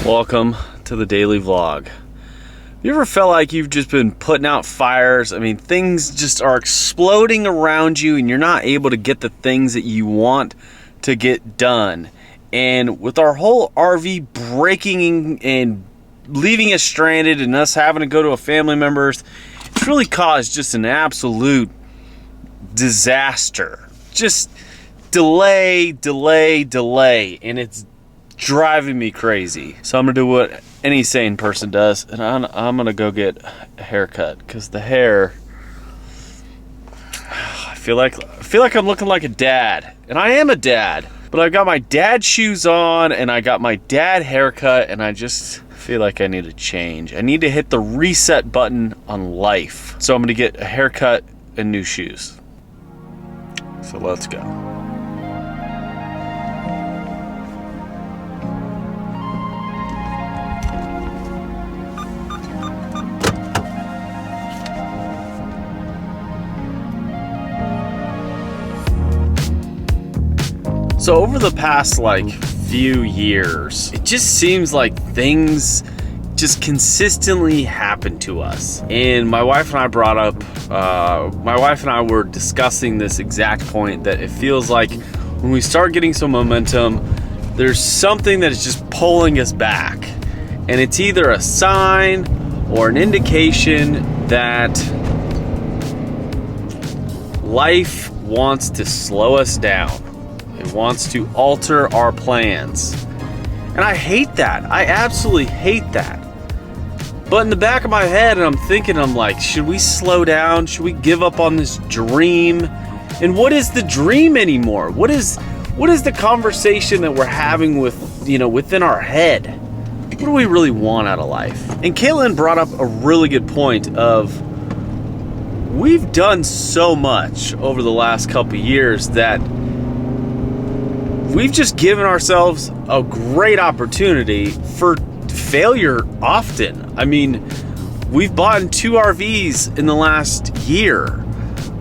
Welcome to the daily vlog. You ever felt like you've just been putting out fires? I mean, things just are exploding around you and you're not able to get the things that you want to get done. And with our whole RV breaking and leaving us stranded and us having to go to a family member's, it's really caused just an absolute disaster. Just delay, and it's driving me crazy. So I'm gonna do what any sane person does, and I'm gonna go get a haircut because the hair, I feel like I'm looking like a dad, and I am a dad, but I've got my dad shoes on and I got my dad haircut, and I just feel like I need to change. I need to hit the reset button on life. So I'm gonna get a haircut and new shoes. So let's go. So over the past few years, it just seems like things just consistently happen to us. And my wife and I were discussing this exact point, that it feels like when we start getting some momentum, there's something that is just pulling us back. And it's either a sign or an indication that life wants to slow us down. It wants to alter our plans. And I hate that. I absolutely hate that. But in the back of my head, I'm like, should we slow down? Should we give up on this dream? And what is the dream anymore? What is the conversation that we're having within our head? What do we really want out of life? And Caitlin brought up a really good point of, we've done so much over the last couple years that we've just given ourselves a great opportunity for failure often. I mean, we've bought 2 RVs in the last year.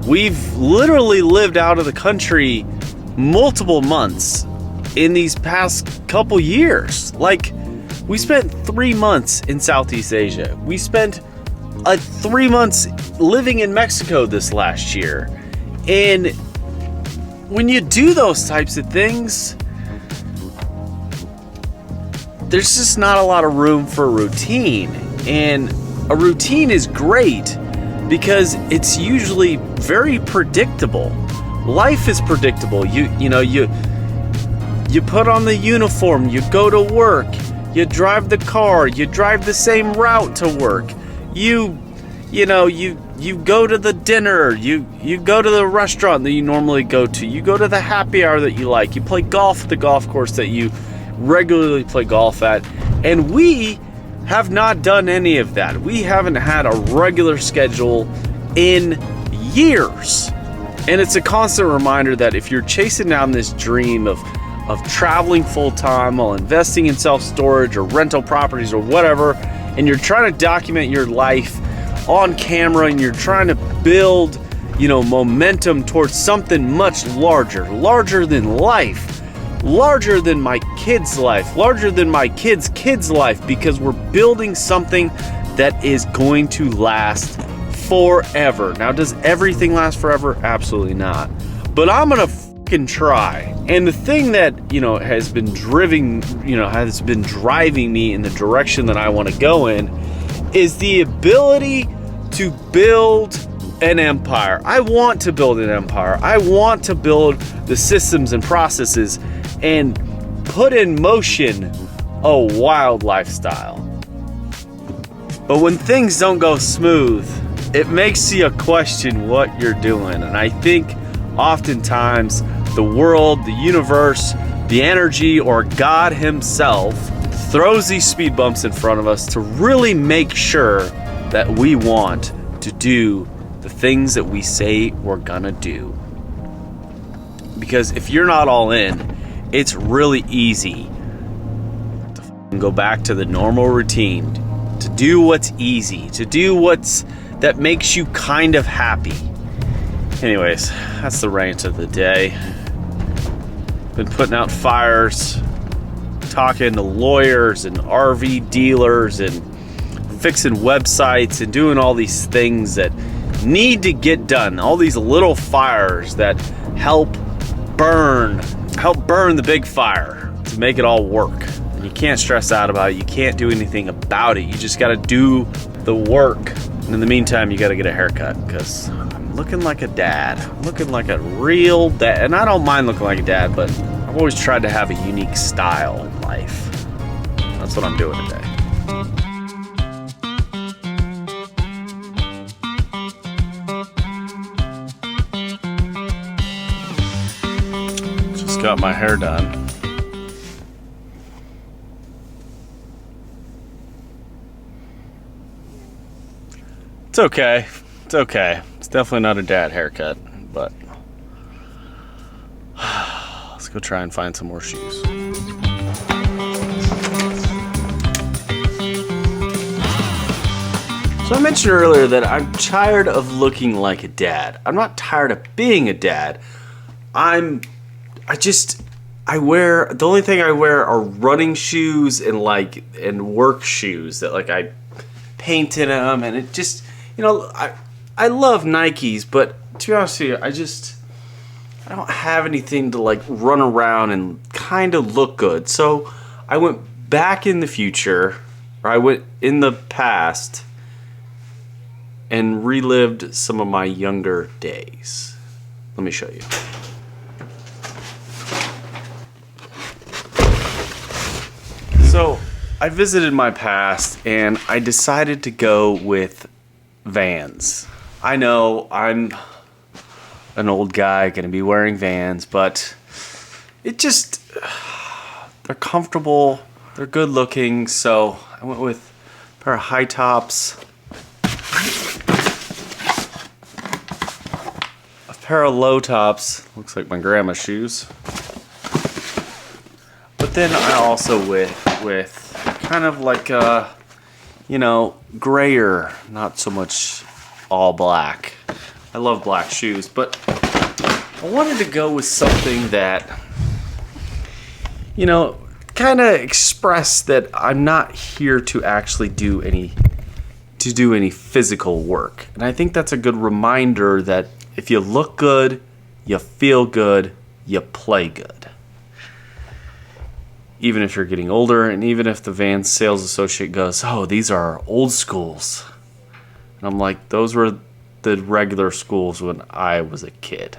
We've literally lived out of the country multiple months in these past couple years. We spent 3 months in Southeast Asia. We spent 3 months living in Mexico this last year. And when you do those types of things, there's just not a lot of room for a routine. And a routine is great because it's usually very predictable. Life is predictable. You put on the uniform, you go to work, you drive the car, you drive the same route to work. You go to the dinner, you go to the restaurant that you normally go to, you go to the happy hour that you like, you play golf at the golf course that you regularly play golf at. And we have not done any of that. We haven't had a regular schedule in years. And it's a constant reminder that if you're chasing down this dream of traveling full-time while investing in self-storage or rental properties or whatever, and you're trying to document your life on camera, and you're trying to build, momentum towards something much larger than life, larger than my kid's life, larger than my kid's kid's life, because we're building something that is going to last forever. Now, does everything last forever? Absolutely not. But I'm gonna fucking try. And the thing that, has been driving me in the direction that I want to go in is the ability to build an empire. I want to build an empire. I want to build the systems and processes and put in motion a wild lifestyle. But when things don't go smooth, it makes you question what you're doing. And I think oftentimes the world, the universe, the energy, or God himself throws these speed bumps in front of us to really make sure that we want to do the things that we say we're gonna do. Because if you're not all in, it's really easy to go back to the normal routine, to do what's easy, to do that makes you kind of happy. Anyways, that's the rant of the day. Been putting out fires, talking to lawyers and RV dealers and fixing websites and doing all these things that need to get done. All these little fires that help burn the big fire to make it all work. And you can't stress out about it. You can't do anything about it. You just got to do the work. And in the meantime, you got to get a haircut because I'm looking like a dad. I'm looking like a real dad. And I don't mind looking like a dad, but I've always tried to have a unique style in life. That's what I'm doing today. Just got my hair done. It's okay. It's okay. It's definitely not a dad haircut, but let's go try and find some more shoes. So I mentioned earlier that I'm tired of looking like a dad. I'm not tired of being a dad. I wear, the only thing I wear are running shoes and work shoes that I paint in them, and it just, I love Nikes, but to be honest with you, I don't have anything to run around and kind of look good. So I went back in the future, or I went in the past and relived some of my younger days. Let me show you. So I visited my past and I decided to go with Vans. I know I'm an old guy gonna be wearing Vans, but they're comfortable, they're good looking, so I went with a pair of high tops, a pair of low tops, looks like my grandma's shoes, but then I also went with kind of grayer, not so much all black. I love black shoes, but I wanted to go with something that, kind of express that I'm not here to actually do any physical work. And I think that's a good reminder that if you look good, you feel good, you play good. Even if you're getting older, and even if the Vans sales associate goes, "Oh, these are old schools." And I'm like, those were the regular schools when I was a kid.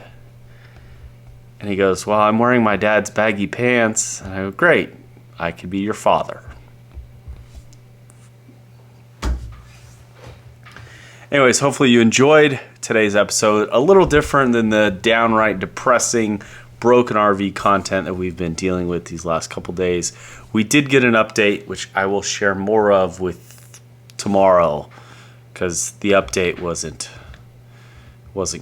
And he goes, "Well, I'm wearing my dad's baggy pants." And I go, "Great, I could be your father." Anyways, hopefully you enjoyed today's episode. A little different than the downright depressing broken RV content that we've been dealing with these last couple days. We did get an update, which I will share more of with tomorrow, because the update wasn't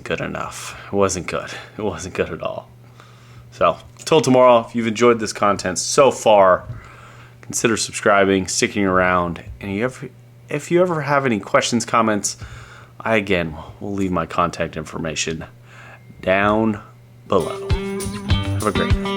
good enough. It wasn't good. It wasn't good at all. So, till tomorrow, if you've enjoyed this content so far, consider subscribing, sticking around, and if you ever have any questions, comments, I again will leave my contact information down below. Have a great night.